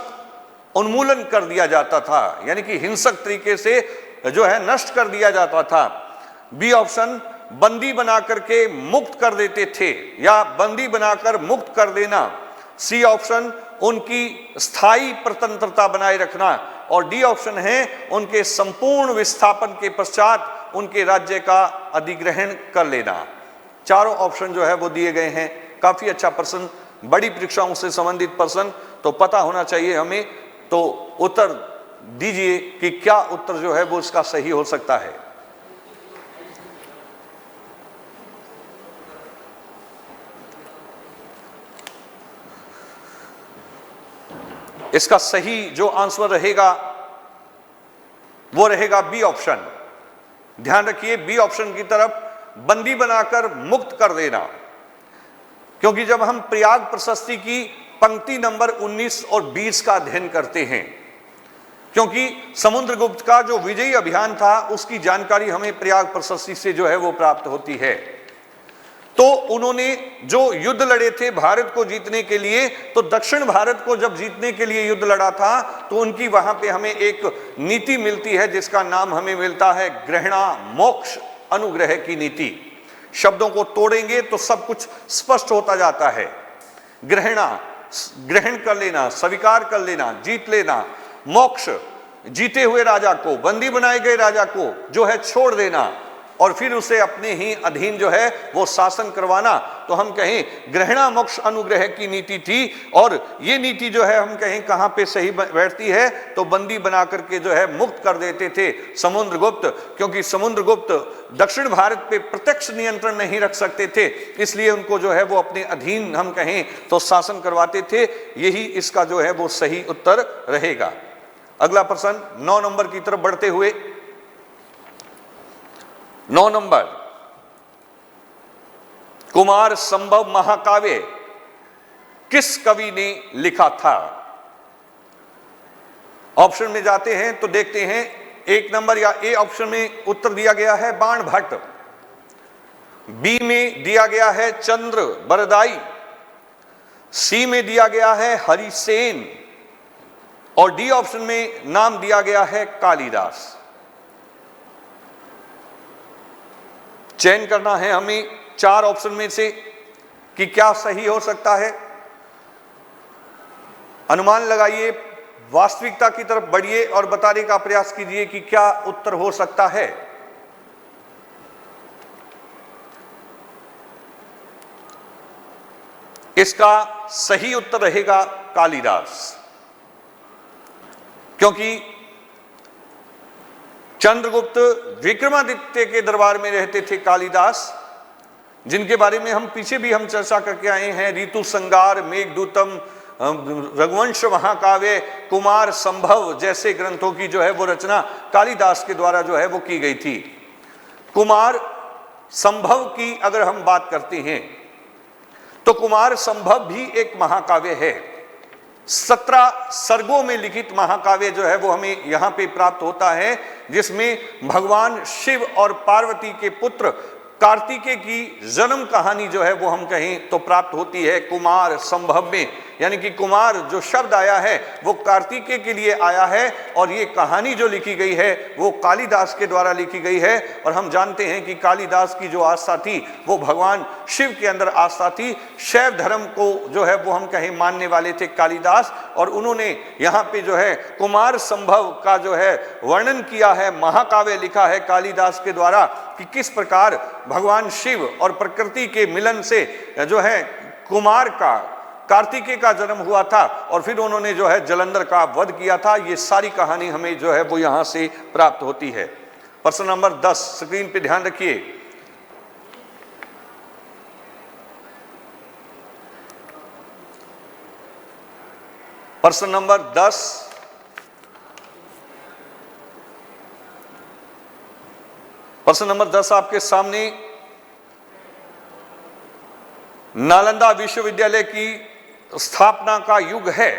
उन्मूलन कर दिया जाता था, यानी कि हिंसक तरीके से जो है नष्ट कर दिया जाता था। बी ऑप्शन, बंदी बना करके मुक्त कर देते थे या बंदी बनाकर मुक्त कर देना। सी ऑप्शन, उनकी स्थायी स्वतंत्रता बनाए रखना। और डी ऑप्शन है, उनके संपूर्ण विस्थापन के पश्चात उनके राज्य का अधिग्रहण कर लेना। चारों ऑप्शन जो है वो दिए गए हैं। काफी अच्छा प्रश्न, बड़ी परीक्षाओं से संबंधित प्रश्न, तो पता होना चाहिए हमें। तो उत्तर दीजिए कि क्या उत्तर जो है वो इसका सही हो सकता है। इसका सही जो आंसर रहेगा वो रहेगा बी ऑप्शन। ध्यान रखिए, बी ऑप्शन की तरफ, बंदी बनाकर मुक्त कर देना। क्योंकि जब हम प्रयाग प्रशस्ति की पंक्ति नंबर 19 और 20 का अध्ययन करते हैं, क्योंकि समुद्रगुप्त का जो विजयी अभियान था उसकी जानकारी हमें प्रयाग प्रशस्ति से जो है वो प्राप्त होती है। तो उन्होंने जो युद्ध लड़े थे भारत को जीतने के लिए, तो दक्षिण भारत को जब जीतने के लिए युद्ध लड़ा था तो उनकी वहां पे हमें एक नीति मिलती है जिसका नाम हमें मिलता है ग्रहणा मोक्ष अनुग्रह की नीति। शब्दों को तोड़ेंगे तो सब कुछ स्पष्ट होता जाता है। ग्रहणा ग्रहण कर लेना, स्वीकार कर लेना, जीत लेना, मोक्ष, जीते हुए राजा को, बंदी बनाए गए राजा को जो है छोड़ देना और फिर उसे अपने ही अधीन जो है वो शासन करवाना, तो हम कहें ग्रहणा मोक्ष अनुग्रह की नीति थी। और ये नीति जो है हम कहें कहां पे सही बैठती है, तो बंदी बना करके जो है मुक्त कर देते थे समुद्रगुप्त, क्योंकि समुद्रगुप्त दक्षिण भारत पे प्रत्यक्ष नियंत्रण नहीं रख सकते थे, इसलिए उनको जो है वो अपने अधीन हम कहें तो शासन करवाते थे। यही इसका जो है वो सही उत्तर रहेगा। अगला प्रश्न 9 नंबर की तरफ बढ़ते हुए, 9 नंबर, कुमार संभव महाकाव्य किस कवि ने लिखा था? ऑप्शन में जाते हैं तो देखते हैं 1 नंबर या ए ऑप्शन में उत्तर दिया गया है बाण भट्ट, बी में दिया गया है चंद्र बरदाई, सी में दिया गया है हरिसेन और डी ऑप्शन में नाम दिया गया है कालिदास। चयन करना है हमें 4 ऑप्शन में से कि क्या सही हो सकता है। अनुमान लगाइए, वास्तविकता की तरफ बढ़िए और बताने का प्रयास कीजिए कि क्या उत्तर हो सकता है। इसका सही उत्तर रहेगा कालिदास, क्योंकि चंद्रगुप्त विक्रमादित्य के दरबार में रहते थे कालिदास, जिनके बारे में हम पीछे भी हम चर्चा करके आए हैं। ऋतु संगार, मेघदूतम, रघुवंश महाकाव्य, कुमार संभव जैसे ग्रंथों की जो है वो रचना कालिदास के द्वारा जो है वो की गई थी। कुमार संभव की अगर हम बात करते हैं तो कुमार संभव भी एक महाकाव्य है। 17 सर्गों में लिखित महाकाव्य जो है वो हमें यहां पे प्राप्त होता है, जिसमें भगवान शिव और पार्वती के पुत्र कार्तिकेय की जन्म कहानी जो है वो हम कहें तो प्राप्त होती है कुमार संभव में। यानी कि कुमार जो शब्द आया है वो कार्तिकेय के लिए आया है और ये कहानी जो लिखी गई है वो कालिदास के द्वारा लिखी गई है। और हम जानते हैं कि कालिदास की जो आस्था थी वो भगवान शिव के अंदर आस्था थी। शैव धर्म को जो है वो हम कहें मानने वाले थे कालिदास, और उन्होंने यहाँ पे जो है कुमार संभव का जो है वर्णन किया है, महाकाव्य लिखा है कालिदास के द्वारा कि किस प्रकार भगवान शिव और प्रकृति के मिलन से जो है कुमार का, कार्तिकेय का जन्म हुआ था और फिर उन्होंने जो है जलंधर का वध किया था। ये सारी कहानी हमें जो है वो यहां से प्राप्त होती है। प्रश्न नंबर 10 स्क्रीन पे ध्यान रखिए। प्रश्न नंबर 10, प्रश्न नंबर 10 आपके सामने नालंदा विश्वविद्यालय की स्थापना का युग है।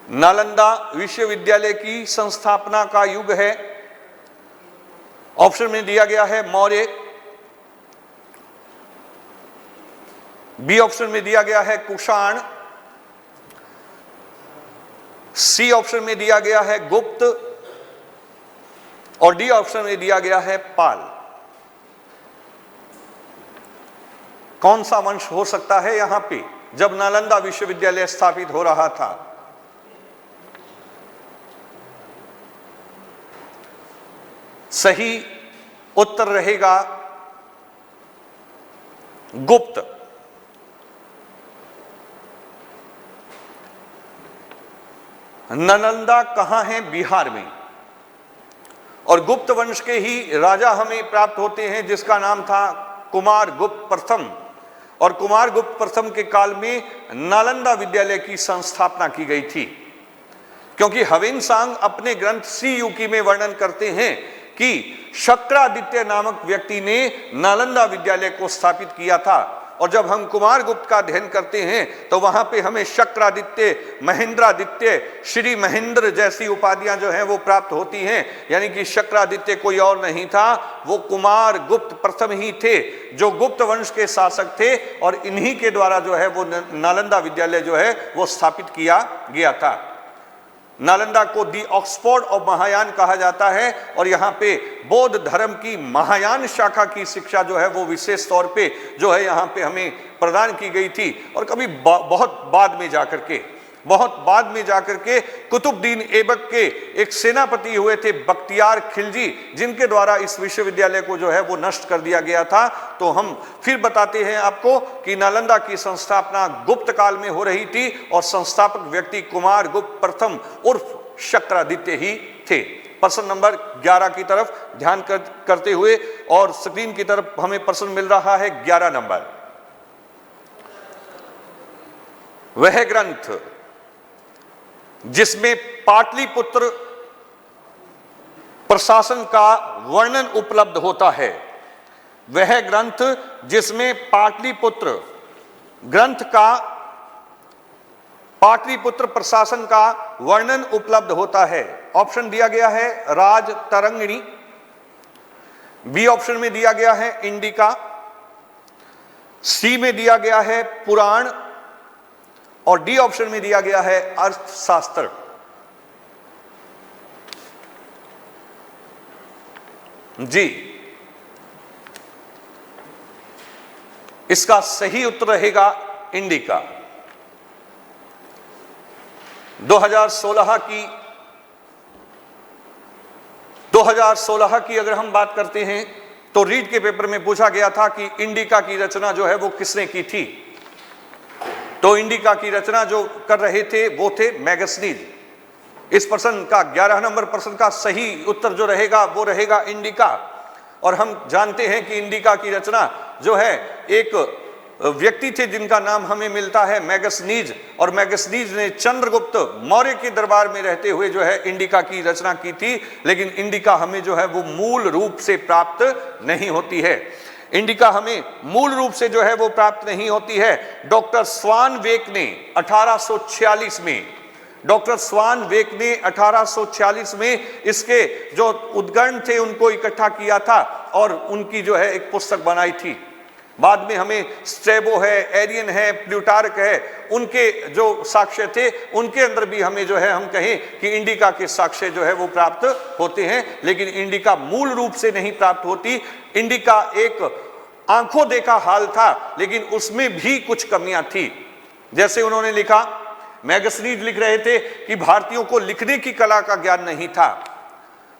नालंदा विश्वविद्यालय की संस्थापना का युग है। ऑप्शन में दिया गया है मौर्य, बी ऑप्शन में दिया गया है कुषाण, सी ऑप्शन में दिया गया है गुप्त और डी ऑप्शन में दिया गया है पाल। कौन सा वंश हो सकता है यहां पे जब नालंदा विश्वविद्यालय स्थापित हो रहा था? सही उत्तर रहेगा गुप्त। नालंदा कहां है? बिहार में। और गुप्त वंश के ही राजा हमें प्राप्त होते हैं जिसका नाम था कुमार गुप्त प्रथम। और कुमार गुप्त प्रथम के काल में नालंदा विद्यालय की संस्थापना की गई थी, क्योंकि हवेनसांग अपने ग्रंथ सी युकी में वर्णन करते हैं कि शक्रादित्य नामक व्यक्ति ने नालंदा विद्यालय को स्थापित किया था। और जब हम कुमार गुप्त का अध्ययन करते हैं तो वहां पे हमें शक्रादित्य, महेंद्रादित्य, श्री महेंद्र जैसी उपाधियां जो हैं वो प्राप्त होती हैं। यानी कि शक्रादित्य कोई और नहीं था, वो कुमार गुप्त प्रथम ही थे जो गुप्त वंश के शासक थे, और इन्हीं के द्वारा जो है वो नालंदा विद्यालय जो है वो स्थापित किया गया था। नालंदा को दी ऑक्सफोर्ड ऑफ महायान कहा जाता है और यहाँ पे बौद्ध धर्म की महायान शाखा की शिक्षा जो है वो विशेष तौर पे जो है यहाँ पे हमें प्रदान की गई थी। और कभी बहुत बाद में जाकर के कुतुबुद्दीन ऐबक के एक सेनापति हुए थे बख्तियार खिलजी, जिनके द्वारा इस विश्वविद्यालय को जो है वो नष्ट कर दिया गया था। तो हम फिर बताते हैं आपको कि नालंदा की संस्थापना गुप्त काल में हो रही थी और संस्थापक व्यक्ति कुमार गुप्त प्रथम उर्फ शक्रादित्य ही थे। प्रश्न नंबर 11 की तरफ ध्यान करते हुए और स्क्रीन की तरफ हमें प्रश्न मिल रहा है 11 नंबर। वह ग्रंथ जिसमें पाटलिपुत्र प्रशासन का वर्णन उपलब्ध होता है, वह ग्रंथ जिसमें पाटलिपुत्र प्रशासन का वर्णन उपलब्ध होता है। ऑप्शन दिया गया है राज तरंगिणी, बी ऑप्शन में दिया गया है इंडिका, सी में दिया गया है पुराण और डी ऑप्शन में दिया गया है अर्थशास्त्र। जी, इसका सही उत्तर रहेगा इंडिका। 2016 की अगर हम बात करते हैं तो रीट के पेपर में पूछा गया था कि इंडिका की रचना जो है वो किसने की थी। तो इंडिका की रचना जो कर रहे थे वो थे मैगस्नीज। इस प्रश्न का 11 नंबर प्रश्न का सही उत्तर जो रहेगा वो रहेगा इंडिका। और हम जानते हैं कि इंडिका की रचना जो है एक व्यक्ति थे जिनका नाम हमें मिलता है मैगस्नीज, और मैगस्नीज ने चंद्रगुप्त मौर्य के दरबार में रहते हुए जो है इंडिका की रचना की थी। लेकिन इंडिका हमें जो है वो मूल रूप से प्राप्त नहीं होती है। इंडिका हमें मूल रूप से जो है वो प्राप्त नहीं होती है। डॉक्टर स्वान वेक ने 1846 में इसके जो उद्गण थे उनको इकट्ठा किया था और उनकी जो है एक पुस्तक बनाई थी। बाद में हमें स्ट्रैबो है, एरियन है, प्लूटार्क है, उनके जो साक्ष्य थे उनके अंदर भी हमें जो है हम कहें कि इंडिका के साक्ष्य जो है वो प्राप्त होते हैं। लेकिन इंडिका मूल रूप से नहीं प्राप्त होती। इंडिका एक आंखों देखा हाल था, लेकिन उसमें भी कुछ कमियां थी। जैसे उन्होंने लिखा, मैगस्नीज लिख रहे थे कि भारतीयों को लिखने की कला का ज्ञान नहीं था,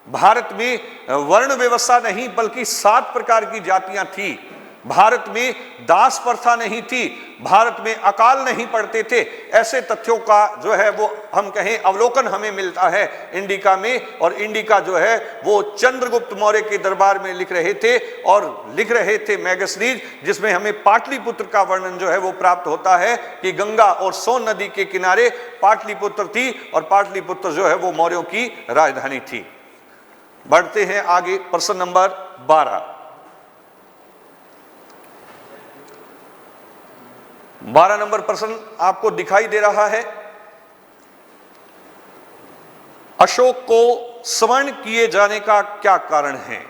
भारत में वर्ण व्यवस्था नहीं बल्कि 7 प्रकार की जातियां थी, भारत में दास प्रथा नहीं थी, भारत में अकाल नहीं पड़ते थे। ऐसे तथ्यों का जो है वो हम कहें अवलोकन हमें मिलता है इंडिका में। और इंडिका जो है वो चंद्रगुप्त मौर्य के दरबार में लिख रहे थे और लिख रहे थे मैगस्नीज, जिसमें हमें पाटलिपुत्र का वर्णन जो है वो प्राप्त होता है कि गंगा और सोन नदी के किनारे पाटलिपुत्र थी और पाटलिपुत्र जो है वो मौर्यों की राजधानी थी। बढ़ते हैं आगे, प्रश्न नंबर 12 नंबर प्रश्न आपको दिखाई दे रहा है। अशोक को स्मरण किए जाने का क्या कारण है?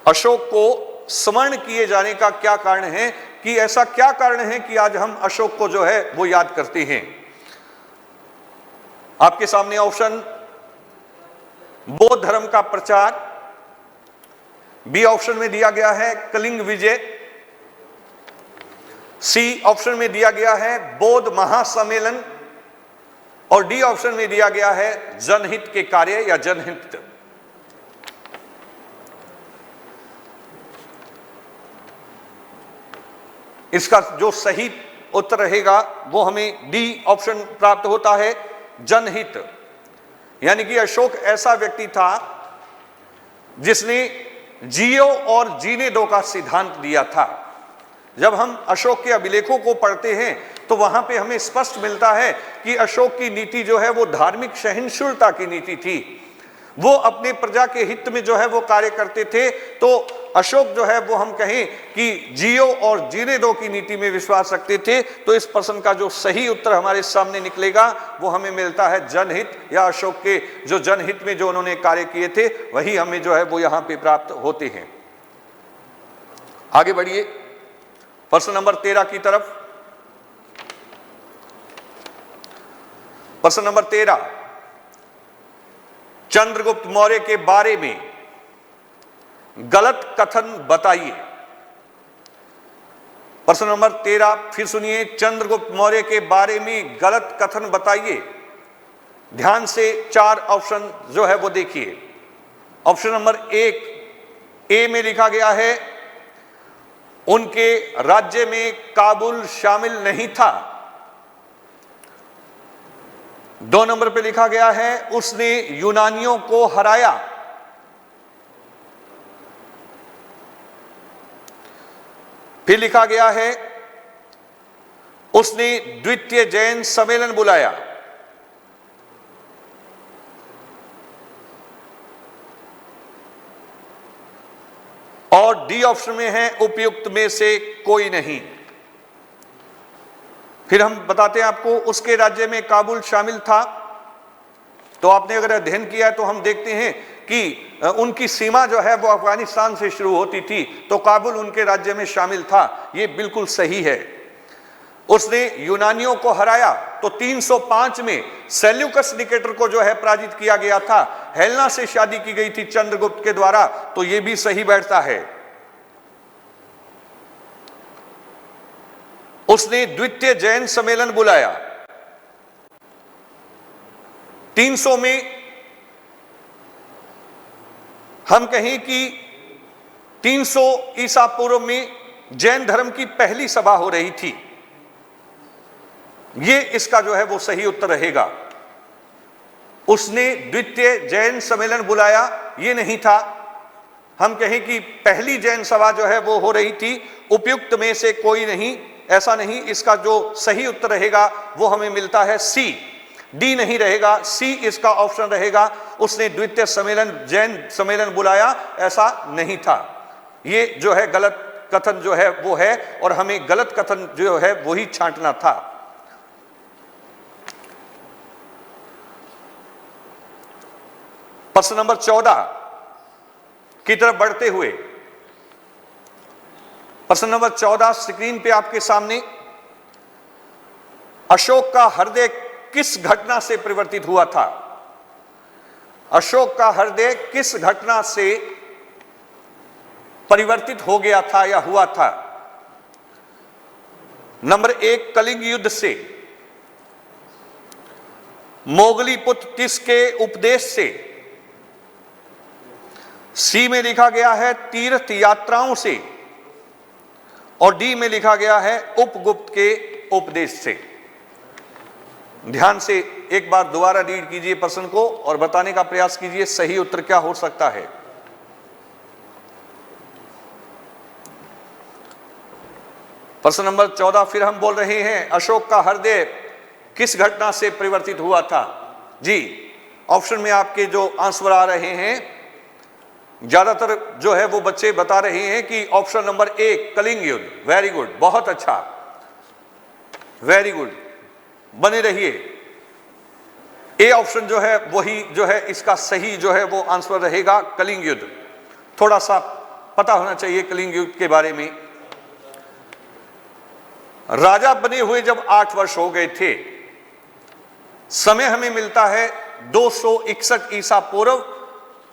अशोक को स्मरण किए जाने का क्या कारण है, कि ऐसा क्या कारण है कि आज हम अशोक को जो है वो याद करते हैं? आपके सामने ऑप्शन, बौद्ध धर्म का प्रचार, बी ऑप्शन में दिया गया है कलिंग विजय, सी ऑप्शन में दिया गया है बौद्ध महासम्मेलन और डी ऑप्शन में दिया गया है जनहित के कार्य या जनहित। इसका जो सही उत्तर रहेगा वो हमें डी ऑप्शन प्राप्त होता है, जनहित। यानी कि अशोक ऐसा व्यक्ति था जिसने जियो और जीने दो का सिद्धांत दिया था। जब हम अशोक के अभिलेखों को पढ़ते हैं तो वहां पे हमें स्पष्ट मिलता है कि अशोक की नीति जो है वो धार्मिक सहिष्णुता की नीति थी। वो अपने प्रजा के हित में जो है वो कार्य करते थे। तो अशोक जो है वो हम कहें कि जियो और जीने दो की नीति में विश्वास रखते थे। तो इस प्रश्न का जो सही उत्तर हमारे सामने निकलेगा वो हमें मिलता है जनहित, या अशोक के जो जनहित में जो उन्होंने कार्य किए थे वही हमें जो है वो यहां पे प्राप्त होते हैं। आगे बढ़िए प्रश्न नंबर 13 की तरफ। प्रश्न नंबर 13, चंद्रगुप्त मौर्य के बारे में गलत कथन बताइए। प्रश्न नंबर 13 फिर सुनिए, चंद्रगुप्त मौर्य के बारे में गलत कथन बताइए। ध्यान से 4 ऑप्शन जो है वो देखिए। ऑप्शन नंबर 1 ए में लिखा गया है उनके राज्य में काबुल शामिल नहीं था। 2 नंबर पे लिखा गया है उसने यूनानियों को हराया। फिर लिखा गया है उसने द्वितीय जैन सम्मेलन बुलाया। और डी ऑप्शन में है उपयुक्त में से कोई नहीं। फिर हम बताते हैं आपको, उसके राज्य में काबुल शामिल था। तो आपने अगर अध्ययन किया है तो हम देखते हैं कि उनकी सीमा जो है वो अफगानिस्तान से शुरू होती थी, तो काबुल उनके राज्य में शामिल था। ये बिल्कुल सही है। उसने यूनानियों को हराया, तो 305 में सेल्यूकस निकेटर को जो है पराजित किया गया था। हेलेना से शादी की गई थी चंद्रगुप्त के द्वारा, तो यह भी सही बैठता है। उसने द्वितीय जैन सम्मेलन बुलाया। 300 में हम कहें कि 300 ईसा पूर्व में जैन धर्म की पहली सभा हो रही थी। ये इसका जो है वो सही उत्तर रहेगा। उसने द्वितीय जैन सम्मेलन बुलाया, ये नहीं था। हम कहें कि पहली जैन सभा जो है वो हो रही थी। उपयुक्त में से कोई नहीं, ऐसा नहीं। इसका जो सही उत्तर रहेगा वो हमें मिलता है सी। डी नहीं रहेगा, सी इसका ऑप्शन रहेगा। उसने द्वितीय सम्मेलन जैन सम्मेलन बुलाया, ऐसा नहीं था। ये जो है गलत कथन जो है वो है, और हमें गलत कथन जो है वही छांटना था। प्रश्न नंबर 14 की तरफ बढ़ते हुए, प्रश्न नंबर 14 स्क्रीन पे आपके सामने, अशोक का हृदय किस घटना से परिवर्तित हुआ था? अशोक का हृदय किस घटना से परिवर्तित हो गया था या हुआ था? नंबर 1 कलिंग युद्ध से, मोगलीपुत्र किसके उपदेश से, सी में लिखा गया है तीर्थ यात्राओं से, और डी में लिखा गया है उपगुप्त के उपदेश से। ध्यान से एक बार दोबारा रीड कीजिए प्रश्न को और बताने का प्रयास कीजिए सही उत्तर क्या हो सकता है। प्रश्न नंबर 14 फिर हम बोल रहे हैं, अशोक का हृदय किस घटना से परिवर्तित हुआ था? जी, ऑप्शन में आपके जो आंसर आ रहे हैं, ज्यादातर जो है वो बच्चे बता रहे हैं कि ऑप्शन नंबर 1 कलिंग युद्ध। वेरी गुड, बहुत अच्छा, वेरी गुड, बने रहिए। ए ऑप्शन जो है वही जो है इसका सही जो है वो आंसर रहेगा, कलिंग युद्ध। थोड़ा सा पता होना चाहिए कलिंग युद्ध के बारे में। राजा बने हुए जब 8 वर्ष हो गए थे, समय हमें मिलता है 261 ईसा पूर्व।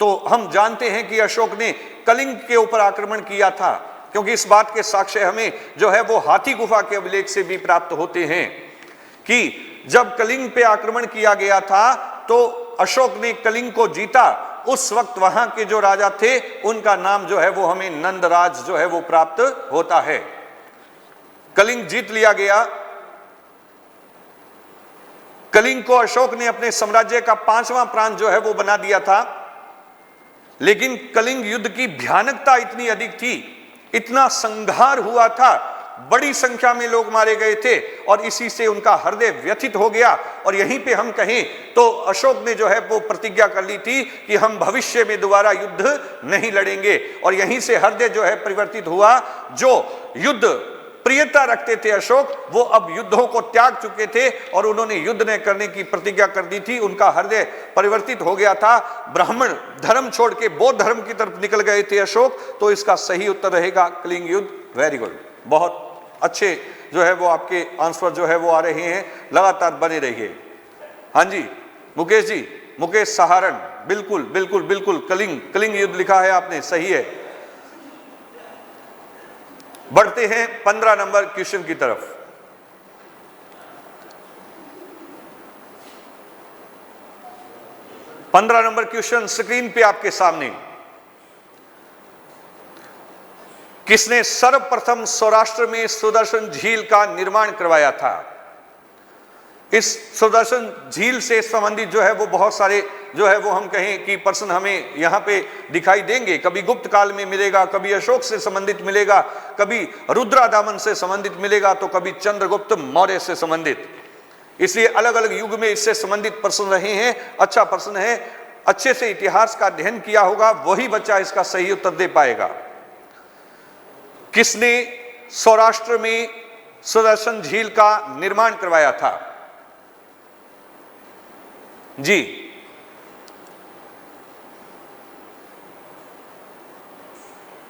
तो हम जानते हैं कि अशोक ने कलिंग के ऊपर आक्रमण किया था, क्योंकि इस बात के साक्ष्य हमें जो है वो हाथी गुफा के अभिलेख से भी प्राप्त होते हैं कि जब कलिंग पे आक्रमण किया गया था तो अशोक ने कलिंग को जीता। उस वक्त वहां के जो राजा थे उनका नाम जो है वो हमें नंदराज जो है वो प्राप्त होता है। कलिंग जीत लिया गया। कलिंग को अशोक ने अपने साम्राज्य का 5वां प्रांत जो है वो बना दिया था। लेकिन कलिंग युद्ध की भयानकता इतनी अधिक थी, इतना संघार हुआ था, बड़ी संख्या में लोग मारे गए थे, और इसी से उनका हृदय व्यथित हो गया। और यहीं पे हम कहें तो अशोक ने जो है वो प्रतिज्ञा कर ली थी कि हम भविष्य में दोबारा युद्ध नहीं लड़ेंगे, और यहीं से हृदय जो है परिवर्तित हुआ। जो युद्ध प्रियता रखते थे अशोक, वो अब युद्धों को त्याग चुके थे और उन्होंने युद्ध न करने की प्रतिज्ञा कर दी थी। उनका हृदय परिवर्तित हो गया था, ब्राह्मण धर्म छोड़ के बौद्ध धर्म की तरफ निकल गए थे अशोक। तो इसका सही उत्तर रहेगा कलिंग युद्ध। वेरी गुड, बहुत अच्छे जो है वो आपके आंसर जो है वो आ रहे हैं, लगातार बने रहिए। हाँ जी मुकेश जी, मुकेश सहारण, बिल्कुल बिल्कुल बिल्कुल, कलिंग युद्ध लिखा है आपने, सही है। बढ़ते हैं 15 नंबर क्वेश्चन की तरफ। पंद्रह नंबर क्वेश्चन स्क्रीन पे आपके सामने। किसने सर्वप्रथम सौराष्ट्र में सुदर्शन झील का निर्माण करवाया था? इस सुदर्शन झील से संबंधित जो है वो बहुत सारे जो है वो हम कहें कि प्रश्न हमें यहां पे दिखाई देंगे। कभी गुप्त काल में मिलेगा, कभी अशोक से संबंधित मिलेगा, कभी रुद्रादामन से संबंधित मिलेगा, तो कभी चंद्रगुप्त मौर्य से संबंधित। इसलिए अलग अलग युग में इससे संबंधित प्रश्न रहे हैं। अच्छा प्रश्न है, अच्छे से इतिहास का अध्ययन किया होगा वही बच्चा इसका सही उत्तर दे पाएगा। किसने सौराष्ट्र में सुदर्शन झील का निर्माण करवाया था? जी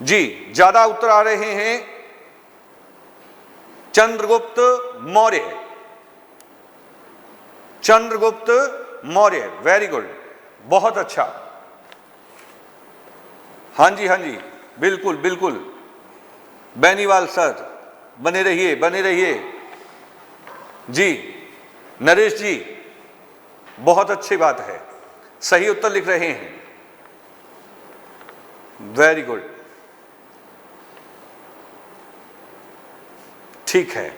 जी, ज्यादा उत्तर आ रहे हैं चंद्रगुप्त मौर्य। चंद्रगुप्त मौर्य, वेरी गुड, बहुत अच्छा। हाँ जी बिल्कुल बिल्कुल, बेनीवाल सर, बने रहिए बने रहिए जी। नरेश जी, बहुत अच्छी बात है, सही उत्तर लिख रहे हैं, वेरी गुड, ठीक है।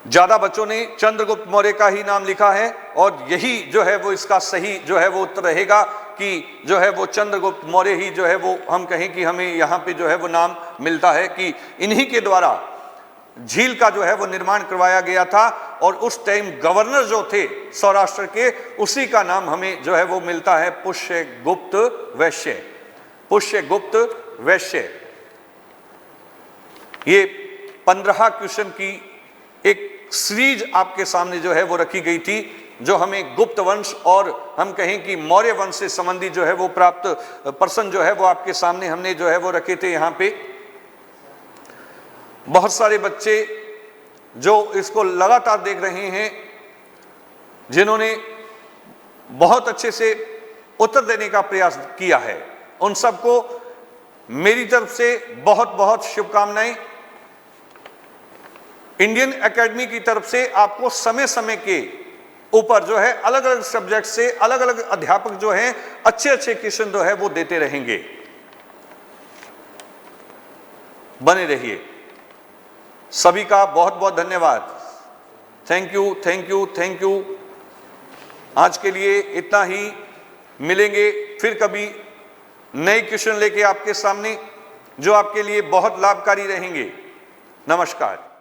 ज्यादा बच्चों ने चंद्रगुप्त मौर्य का ही नाम लिखा है और यही जो है वो इसका सही जो है वो उत्तर रहेगा कि जो है वो चंद्रगुप्त मौर्य ही जो है वो हम कहें कि हमें यहां पे जो है वो नाम मिलता है कि इन्हीं के द्वारा झील का जो है वो निर्माण करवाया गया था। और उस टाइम गवर्नर जो थे सौराष्ट्र के, उसी का नाम हमें जो है वो मिलता है पुष्यगुप्त वैश्य। पुष्यगुप्त वैश्य। ये 15 क्वेश्चन की एक सीरीज आपके सामने जो है वो रखी गई थी, जो हमें गुप्त वंश और हम कहें कि मौर्य वंश से संबंधित जो है वो प्राप्त प्रश्न जो है वो आपके सामने हमने जो है वो रखे थे। यहां पे बहुत सारे बच्चे जो इसको लगातार देख रहे हैं, जिन्होंने बहुत अच्छे से उत्तर देने का प्रयास किया है, उन सबको मेरी तरफ से बहुत बहुत शुभकामनाएं। इंडियन एकेडमी की तरफ से आपको समय समय के ऊपर जो है अलग अलग सब्जेक्ट से अलग अलग अध्यापक जो हैं अच्छे अच्छे क्वेश्चन जो है वो देते रहेंगे। बने रहिए। सभी का बहुत बहुत धन्यवाद। Thank you thank you thank you. आज के लिए इतना ही, मिलेंगे फिर कभी नए क्वेश्चन लेके आपके सामने जो आपके लिए बहुत लाभकारी रहेंगे। नमस्कार।